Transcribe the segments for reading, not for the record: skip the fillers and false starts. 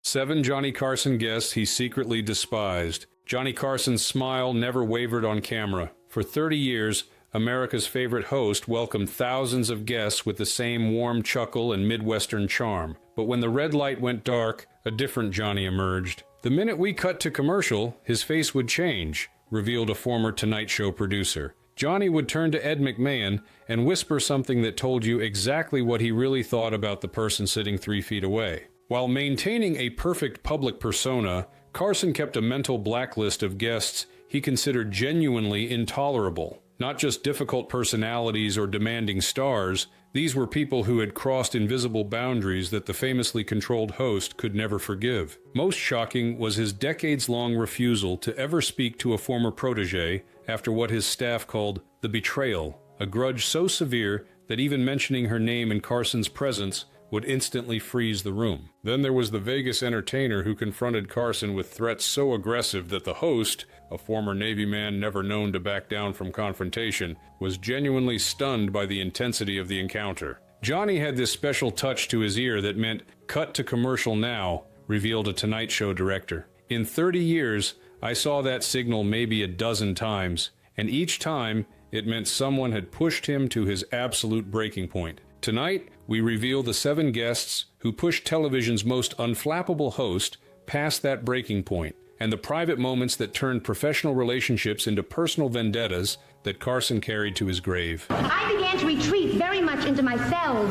7 Johnny Carson guests he secretly despised. Johnny Carson's smile never wavered on camera. For 30 years, America's favorite host welcomed thousands of guests with the same warm chuckle and Midwestern charm. But when the red light went dark, a different Johnny emerged. The minute we cut to commercial, his face would change, revealed a former Tonight Show producer. Johnny would turn to Ed McMahon and whisper something that told you exactly what he really thought about the person sitting 3 feet away. While maintaining a perfect public persona, Carson kept a mental blacklist of guests he considered genuinely intolerable. Not just difficult personalities or demanding stars, these were people who had crossed invisible boundaries that the famously controlled host could never forgive. Most shocking was his decades-long refusal to ever speak to a former protege after what his staff called the betrayal, a grudge so severe that even mentioning her name in Carson's presence would instantly freeze the room. Then there was the Vegas entertainer who confronted Carson with threats so aggressive that the host, a former Navy man never known to back down from confrontation, was genuinely stunned by the intensity of the encounter. Johnny had this special touch to his ear that meant, "Cut to commercial now," revealed a Tonight Show director. "In 30 years, I saw that signal maybe a dozen times, and each time it meant someone had pushed him to his absolute breaking point." Tonight, we reveal the 7 guests who pushed television's most unflappable host past that breaking point, and the private moments that turned professional relationships into personal vendettas that Carson carried to his grave. I began to retreat very much into myself,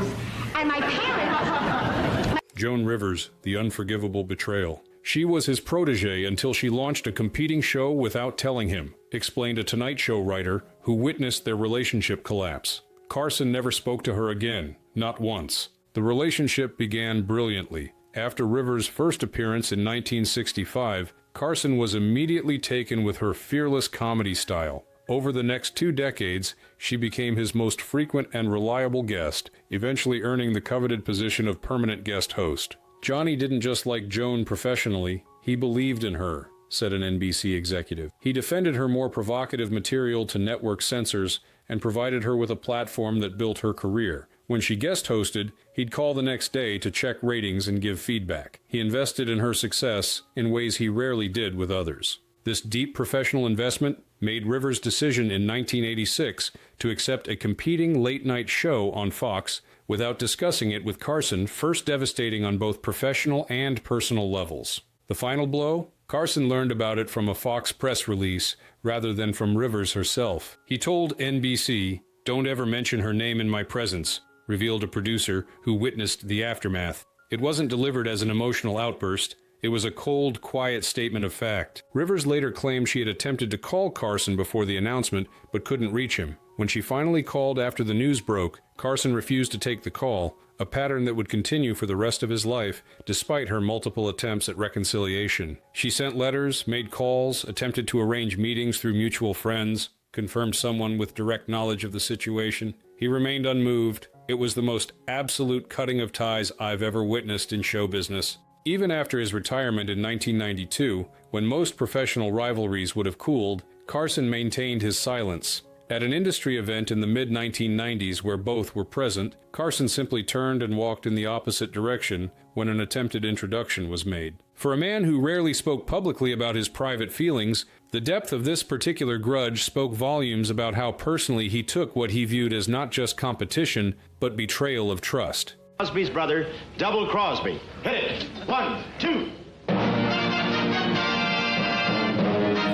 and my parents... Joan Rivers, the unforgivable betrayal. She was his protege until she launched a competing show without telling him, explained a Tonight Show writer who witnessed their relationship collapse. Carson never spoke to her again, not once. The relationship began brilliantly. After Rivers' first appearance in 1965, Carson was immediately taken with her fearless comedy style. Over the next 2 decades, she became his most frequent and reliable guest, eventually earning the coveted position of permanent guest host. Johnny didn't just like Joan professionally, he believed in her, said an NBC executive. He defended her more provocative material to network censors and provided her with a platform that built her career. When she guest hosted, he'd call the next day to check ratings and give feedback. He invested in her success in ways he rarely did with others. This deep professional investment made Rivers' decision in 1986 to accept a competing late-night show on Fox without discussing it with Carson, first devastating on both professional and personal levels. The final blow? Carson learned about it from a Fox press release rather than from Rivers herself. He told NBC, "Don't ever mention her name in my presence," revealed a producer who witnessed the aftermath. It wasn't delivered as an emotional outburst. It was a cold, quiet statement of fact. Rivers later claimed she had attempted to call Carson before the announcement, but couldn't reach him. When she finally called after the news broke, Carson refused to take the call, a pattern that would continue for the rest of his life, despite her multiple attempts at reconciliation. She sent letters, made calls, attempted to arrange meetings through mutual friends, confirmed someone with direct knowledge of the situation. He remained unmoved. It was the most absolute cutting of ties I've ever witnessed in show business. Even after his retirement in 1992, when most professional rivalries would have cooled, Carson maintained his silence. At an industry event in the mid-1990s where both were present, Carson simply turned and walked in the opposite direction when an attempted introduction was made. For a man who rarely spoke publicly about his private feelings, the depth of this particular grudge spoke volumes about how personally he took what he viewed as not just competition, but betrayal of trust. Crosby's brother, Double Crosby. Hit it. 1, 2.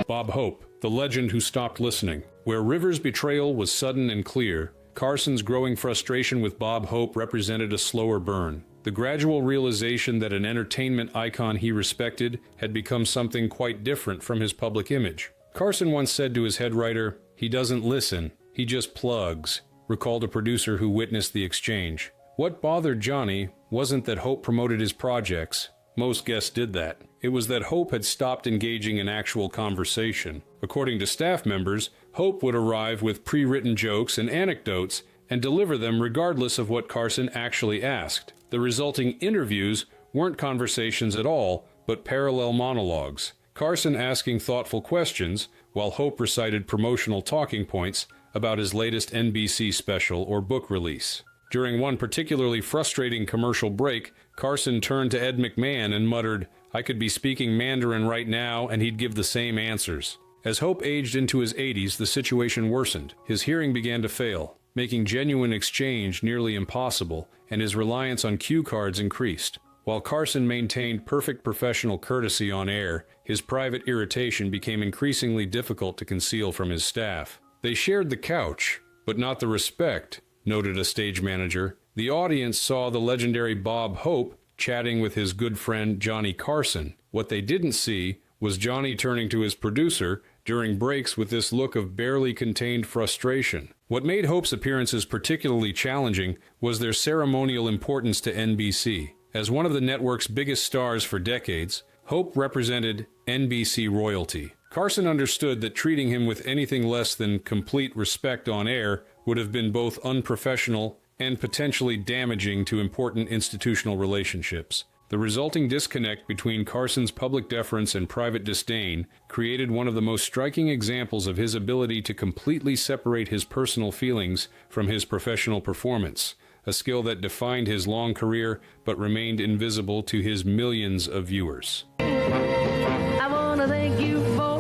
Bob Hope, the legend who stopped listening. Where Rivers' betrayal was sudden and clear, Carson's growing frustration with Bob Hope represented a slower burn. The gradual realization that an entertainment icon he respected had become something quite different from his public image. Carson once said to his head writer, "He doesn't listen, he just plugs," recalled a producer who witnessed the exchange. What bothered Johnny wasn't that Hope promoted his projects. Most guests did that. It was that Hope had stopped engaging in actual conversation. According to staff members, Hope would arrive with pre-written jokes and anecdotes and deliver them regardless of what Carson actually asked. The resulting interviews weren't conversations at all, but parallel monologues. Carson asking thoughtful questions, while Hope recited promotional talking points about his latest NBC special or book release. During one particularly frustrating commercial break, Carson turned to Ed McMahon and muttered, "I could be speaking Mandarin right now and he'd give the same answers." As Hope aged into his 80s, the situation worsened. His hearing began to fail, making genuine exchange nearly impossible, and his reliance on cue cards increased. While Carson maintained perfect professional courtesy on air, his private irritation became increasingly difficult to conceal from his staff. "They shared the couch, but not the respect," noted a stage manager. The audience saw the legendary Bob Hope chatting with his good friend Johnny Carson. What they didn't see was Johnny turning to his producer during breaks with this look of barely contained frustration. What made Hope's appearances particularly challenging was their ceremonial importance to NBC. As one of the network's biggest stars for decades, Hope represented NBC royalty. Carson understood that treating him with anything less than complete respect on air would have been both unprofessional and potentially damaging to important institutional relationships. The resulting disconnect between Carson's public deference and private disdain created one of the most striking examples of his ability to completely separate his personal feelings from his professional performance, a skill that defined his long career but remained invisible to his millions of viewers. I wanna thank you for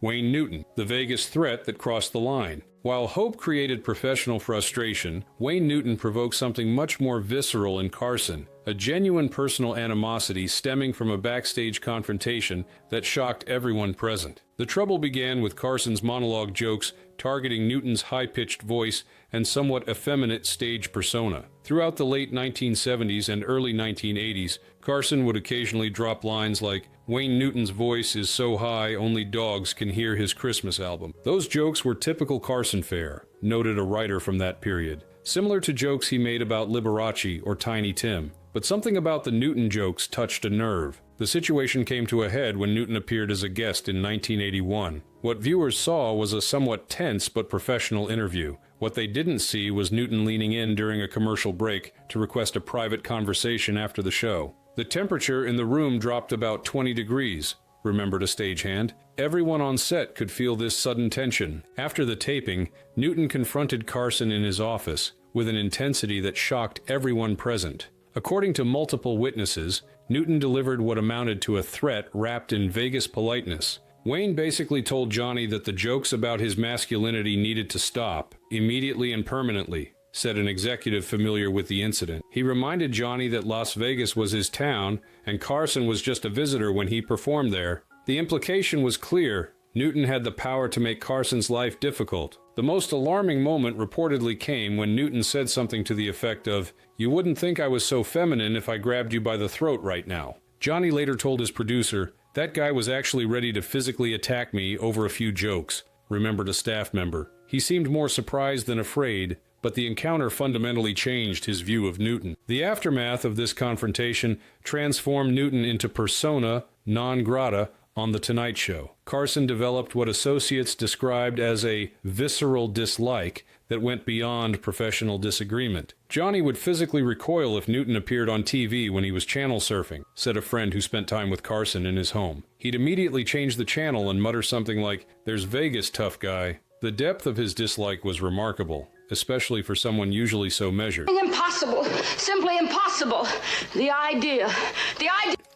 Wayne Newton, the Vegas threat that crossed the line. While Hope created professional frustration, Wayne Newton provoked something much more visceral in Carson, a genuine personal animosity stemming from a backstage confrontation that shocked everyone present. The trouble began with Carson's monologue jokes targeting Newton's high-pitched voice and somewhat effeminate stage persona. Throughout the late 1970s and early 1980s, Carson would occasionally drop lines like, "Wayne Newton's voice is so high only dogs can hear his Christmas album." Those jokes were typical Carson fare, noted a writer from that period, similar to jokes he made about Liberace or Tiny Tim. But something about the Newton jokes touched a nerve. The situation came to a head when Newton appeared as a guest in 1981. What viewers saw was a somewhat tense but professional interview. What they didn't see was Newton leaning in during a commercial break to request a private conversation after the show. The temperature in the room dropped about 20 degrees, remembered a stagehand. Everyone on set could feel this sudden tension. After the taping, Newton confronted Carson in his office with an intensity that shocked everyone present. According to multiple witnesses, Newton delivered what amounted to a threat wrapped in Vegas politeness. Wayne basically told Johnny that the jokes about his masculinity needed to stop, immediately and permanently, said an executive familiar with the incident. He reminded Johnny that Las Vegas was his town, and Carson was just a visitor when he performed there. The implication was clear. Newton had the power to make Carson's life difficult. The most alarming moment reportedly came when Newton said something to the effect of, "You wouldn't think I was so feminine if I grabbed you by the throat right now." Johnny later told his producer, "That guy was actually ready to physically attack me over a few jokes," remembered a staff member. He seemed more surprised than afraid, but the encounter fundamentally changed his view of Newton. The aftermath of this confrontation transformed Newton into persona non grata on The Tonight Show. Carson developed what associates described as a visceral dislike that went beyond professional disagreement. Johnny would physically recoil if Newton appeared on TV when he was channel surfing, said a friend who spent time with Carson in his home. He'd immediately change the channel and mutter something like, "There's Vegas, tough guy." The depth of his dislike was remarkable, especially for someone usually so measured. Impossible. Simply impossible. The idea.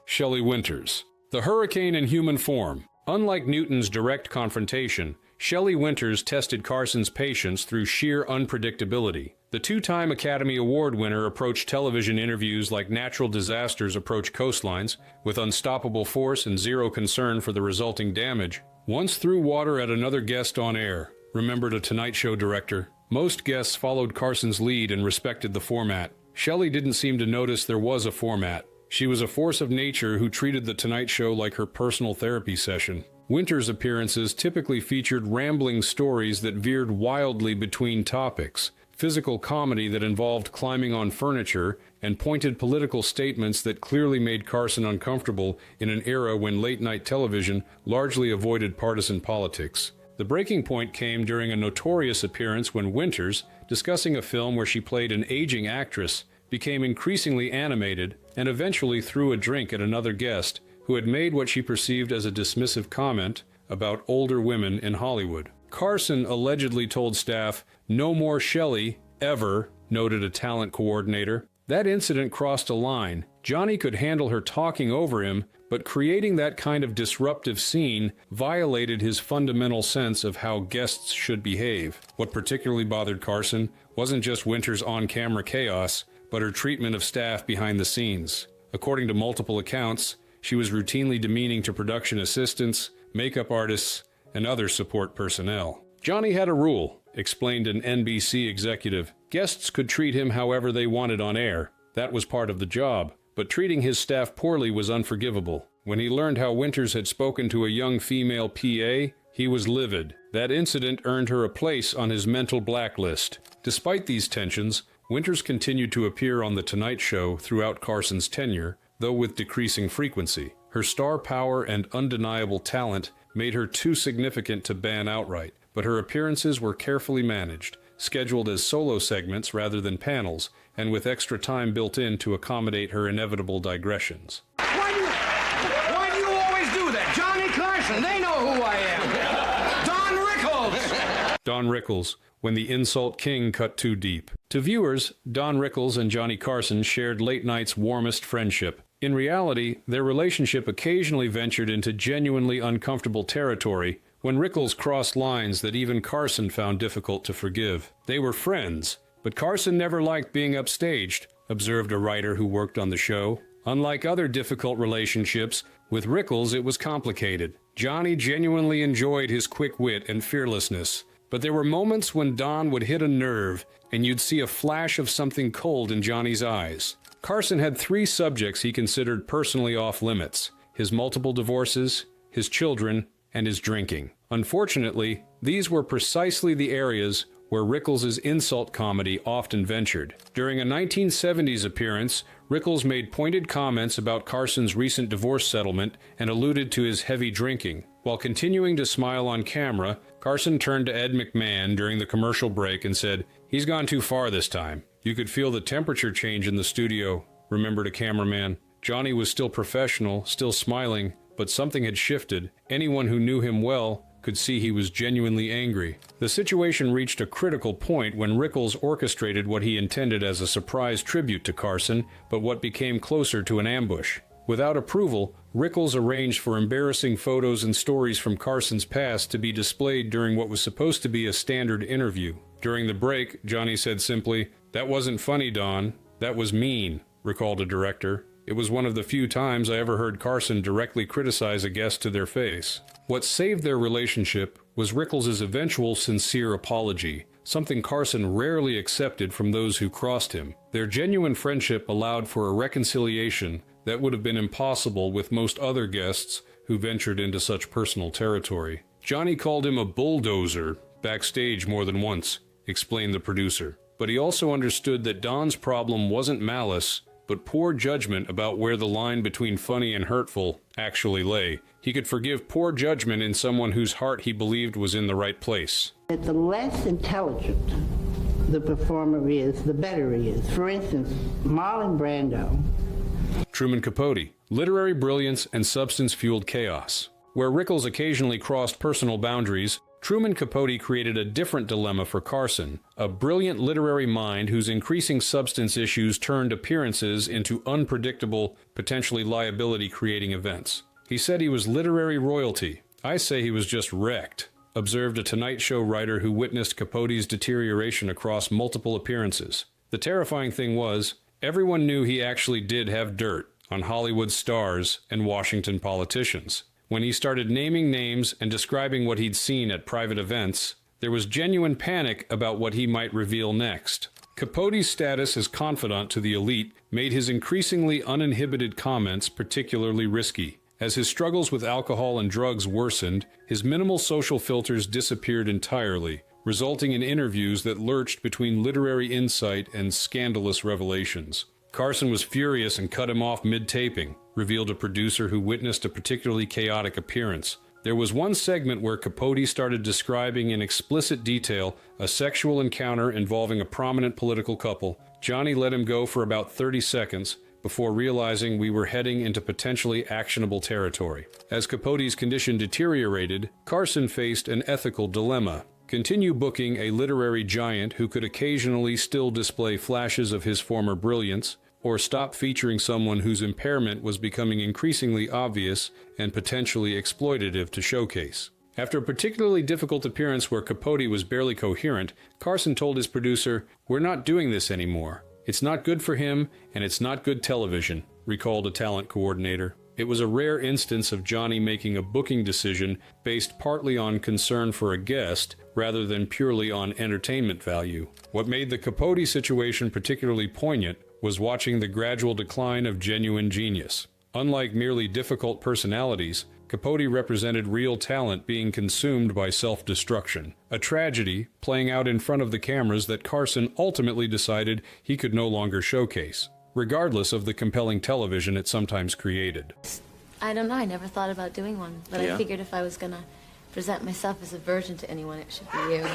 Shelley Winters. The hurricane in human form. Unlike Newton's direct confrontation, Shelley Winters tested Carson's patience through sheer unpredictability. The two-time Academy Award winner approached television interviews like natural disasters approach coastlines, with unstoppable force and zero concern for the resulting damage. Once threw water at another guest on air, remembered a Tonight Show director. Most guests followed Carson's lead and respected the format. Shelley didn't seem to notice there was a format. She was a force of nature who treated The Tonight Show like her personal therapy session. Winters' appearances typically featured rambling stories that veered wildly between topics, physical comedy that involved climbing on furniture, and pointed political statements that clearly made Carson uncomfortable in an era when late-night television largely avoided partisan politics. The breaking point came during a notorious appearance when Winters, discussing a film where she played an aging actress, became increasingly animated and eventually threw a drink at another guest who had made what she perceived as a dismissive comment about older women in Hollywood. Carson allegedly told staff, "No more Shelley, ever," noted a talent coordinator. That incident crossed a line. Johnny could handle her talking over him, but creating that kind of disruptive scene violated his fundamental sense of how guests should behave. What particularly bothered Carson wasn't just Winter's on-camera chaos, but her treatment of staff behind the scenes. According to multiple accounts, she was routinely demeaning to production assistants, makeup artists, and other support personnel. Johnny had a rule, explained an NBC executive. Guests could treat him however they wanted on air. That was part of the job. But treating his staff poorly was unforgivable. When he learned how Winters had spoken to a young female PA, he was livid. That incident earned her a place on his mental blacklist. Despite these tensions, Winters continued to appear on The Tonight Show throughout Carson's tenure, though with decreasing frequency. Her star power and undeniable talent made her too significant to ban outright, but her appearances were carefully managed, scheduled as solo segments rather than panels, and with extra time built in to accommodate her inevitable digressions. Why do you always do that? Johnny Carson, they know who I am. Don Rickles! Don Rickles, when the insult king cut too deep. To viewers, Don Rickles and Johnny Carson shared late night's warmest friendship. In reality, their relationship occasionally ventured into genuinely uncomfortable territory when Rickles crossed lines that even Carson found difficult to forgive. They were friends, but Carson never liked being upstaged, observed a writer who worked on the show. Unlike other difficult relationships, with Rickles it was complicated. Johnny genuinely enjoyed his quick wit and fearlessness, but there were moments when Don would hit a nerve and you'd see a flash of something cold in Johnny's eyes. Carson had 3 subjects he considered personally off limits: his multiple divorces, his children, and his drinking. Unfortunately, these were precisely the areas where Rickles' insult comedy often ventured. During a 1970s appearance, Rickles made pointed comments about Carson's recent divorce settlement and alluded to his heavy drinking. While continuing to smile on camera, Carson turned to Ed McMahon during the commercial break and said, "He's gone too far this time." You could feel the temperature change in the studio, remembered a cameraman. Johnny was still professional, still smiling, but something had shifted. Anyone who knew him well could see he was genuinely angry. The situation reached a critical point when Rickles orchestrated what he intended as a surprise tribute to Carson, but what became closer to an ambush. Without approval, Rickles arranged for embarrassing photos and stories from Carson's past to be displayed during what was supposed to be a standard interview. During the break, Johnny said simply, "That wasn't funny, Don. That was mean," recalled a director. It was one of the few times I ever heard Carson directly criticize a guest to their face. What saved their relationship was Rickles' eventual sincere apology, something Carson rarely accepted from those who crossed him. Their genuine friendship allowed for a reconciliation that would have been impossible with most other guests who ventured into such personal territory. Johnny called him a bulldozer backstage more than once, explained the producer. But he also understood that Don's problem wasn't malice, but poor judgment about where the line between funny and hurtful actually lay. He could forgive poor judgment in someone whose heart he believed was in the right place. That the less intelligent the performer is, the better he is. For instance, Marlon Brando. Truman Capote, literary brilliance and substance-fueled chaos. Where Rickles occasionally crossed personal boundaries, Truman Capote created a different dilemma for Carson, a brilliant literary mind whose increasing substance issues turned appearances into unpredictable, potentially liability-creating events. He said he was literary royalty. I say he was just wrecked, observed a Tonight Show writer who witnessed Capote's deterioration across multiple appearances. The terrifying thing was, everyone knew he actually did have dirt on Hollywood stars and Washington politicians. When he started naming names and describing what he'd seen at private events, there was genuine panic about what he might reveal next. Capote's status as confidant to the elite made his increasingly uninhibited comments particularly risky. As his struggles with alcohol and drugs worsened, his minimal social filters disappeared entirely, resulting in interviews that lurched between literary insight and scandalous revelations. Carson was furious and cut him off mid-taping, revealed a producer who witnessed a particularly chaotic appearance. There was one segment where Capote started describing in explicit detail a sexual encounter involving a prominent political couple. Johnny let him go for about 30 seconds before realizing we were heading into potentially actionable territory. As Capote's condition deteriorated, Carson faced an ethical dilemma. Continue booking a literary giant who could occasionally still display flashes of his former brilliance, or stop featuring someone whose impairment was becoming increasingly obvious and potentially exploitative to showcase. After a particularly difficult appearance where Capote was barely coherent, Carson told his producer, "We're not doing this anymore. It's not good for him, and it's not good television," recalled a talent coordinator. It was a rare instance of Johnny making a booking decision based partly on concern for a guest rather than purely on entertainment value. What made the Capote situation particularly poignant was watching the gradual decline of genuine genius. Unlike merely difficult personalities, Capote represented real talent being consumed by self-destruction, a tragedy playing out in front of the cameras that Carson ultimately decided he could no longer showcase, regardless of the compelling television it sometimes created. I don't know, I never thought about doing one, but I figured if I was gonna present myself as a virgin to anyone, it should be you.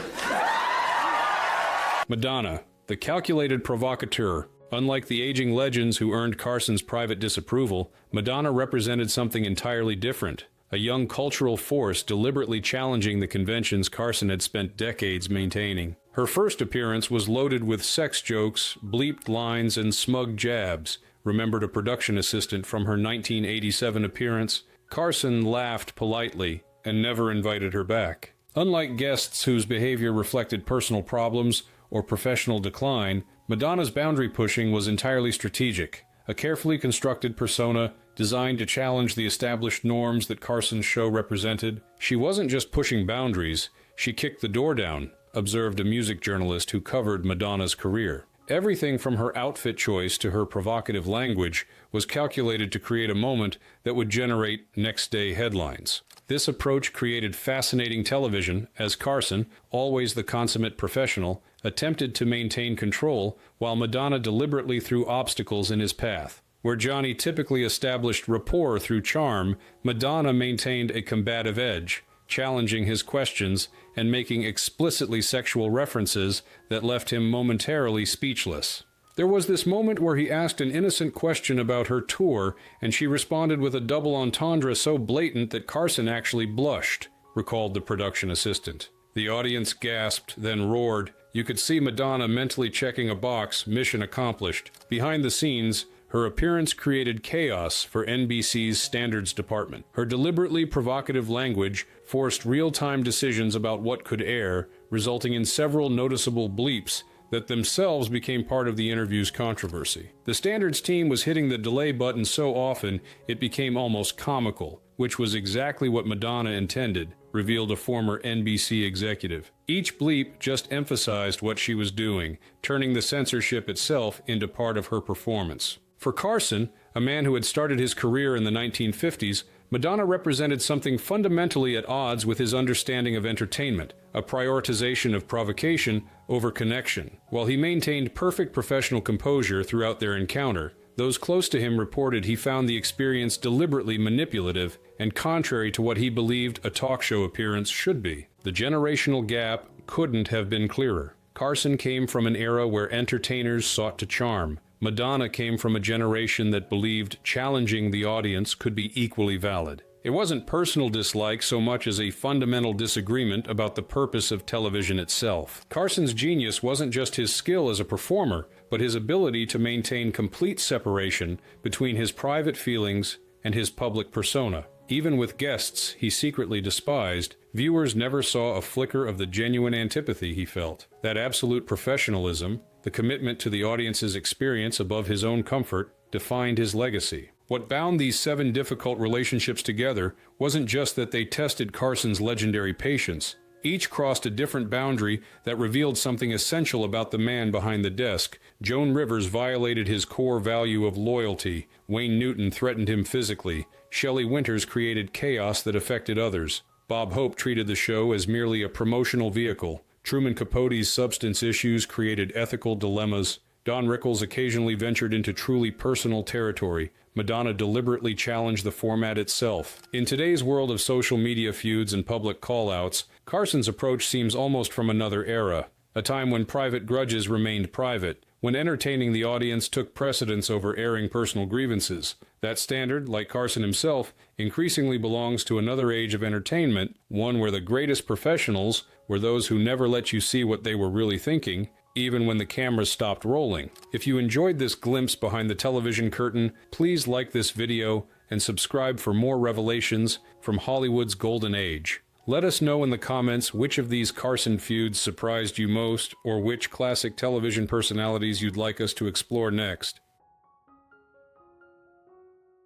Madonna, the calculated provocateur. Unlike the aging legends who earned Carson's private disapproval, Madonna represented something entirely different, a young cultural force deliberately challenging the conventions Carson had spent decades maintaining. Her first appearance was loaded with sex jokes, bleeped lines, and smug jabs, remembered a production assistant from her 1987 appearance. Carson laughed politely and never invited her back. Unlike guests whose behavior reflected personal problems or professional decline, Madonna's boundary pushing was entirely strategic, a carefully constructed persona designed to challenge the established norms that Carson's show represented. She wasn't just pushing boundaries, she kicked the door down, observed a music journalist who covered Madonna's career. Everything from her outfit choice to her provocative language was calculated to create a moment that would generate next-day headlines. This approach created fascinating television as Carson, always the consummate professional, attempted to maintain control while Madonna deliberately threw obstacles in his path. Where Johnny typically established rapport through charm, Madonna maintained a combative edge, challenging his questions and making explicitly sexual references that left him momentarily speechless. There was this moment where he asked an innocent question about her tour, and she responded with a double entendre so blatant that Carson actually blushed, recalled the production assistant. The audience gasped, then roared. You could see Madonna mentally checking a box, mission accomplished. Behind the scenes, her appearance created chaos for NBC's standards department. Her deliberately provocative language forced real-time decisions about what could air, resulting in several noticeable bleeps that themselves became part of the interview's controversy. The standards team was hitting the delay button so often it became almost comical, which was exactly what Madonna intended, revealed a former NBC executive. Each bleep just emphasized what she was doing, turning the censorship itself into part of her performance. For Carson, a man who had started his career in the 1950s, Madonna represented something fundamentally at odds with his understanding of entertainment, a prioritization of provocation over connection. While he maintained perfect professional composure throughout their encounter, those close to him reported he found the experience deliberately manipulative and contrary to what he believed a talk show appearance should be. The generational gap couldn't have been clearer. Carson came from an era where entertainers sought to charm. Madonna came from a generation that believed challenging the audience could be equally valid. It wasn't personal dislike so much as a fundamental disagreement about the purpose of television itself. Carson's genius wasn't just his skill as a performer, but his ability to maintain complete separation between his private feelings and his public persona. Even with guests he secretly despised, viewers never saw a flicker of the genuine antipathy he felt. That absolute professionalism, the commitment to the audience's experience above his own comfort, defined his legacy. What bound these 7 difficult relationships together wasn't just that they tested Carson's legendary patience. Each crossed a different boundary that revealed something essential about the man behind the desk. Joan Rivers violated his core value of loyalty. Wayne Newton threatened him physically. Shelley Winters created chaos that affected others. Bob Hope treated the show as merely a promotional vehicle. Truman Capote's substance issues created ethical dilemmas. Don Rickles occasionally ventured into truly personal territory. Madonna deliberately challenged the format itself. In today's world of social media feuds and public call-outs, Carson's approach seems almost from another era, a time when private grudges remained private, when entertaining the audience took precedence over airing personal grievances. That standard, like Carson himself, increasingly belongs to another age of entertainment, one where the greatest professionals were those who never let you see what they were really thinking, even when the cameras stopped rolling. If you enjoyed this glimpse behind the television curtain, please like this video and subscribe for more revelations from Hollywood's golden age. Let us know in the comments which of these Carson feuds surprised you most, or which classic television personalities you'd like us to explore next.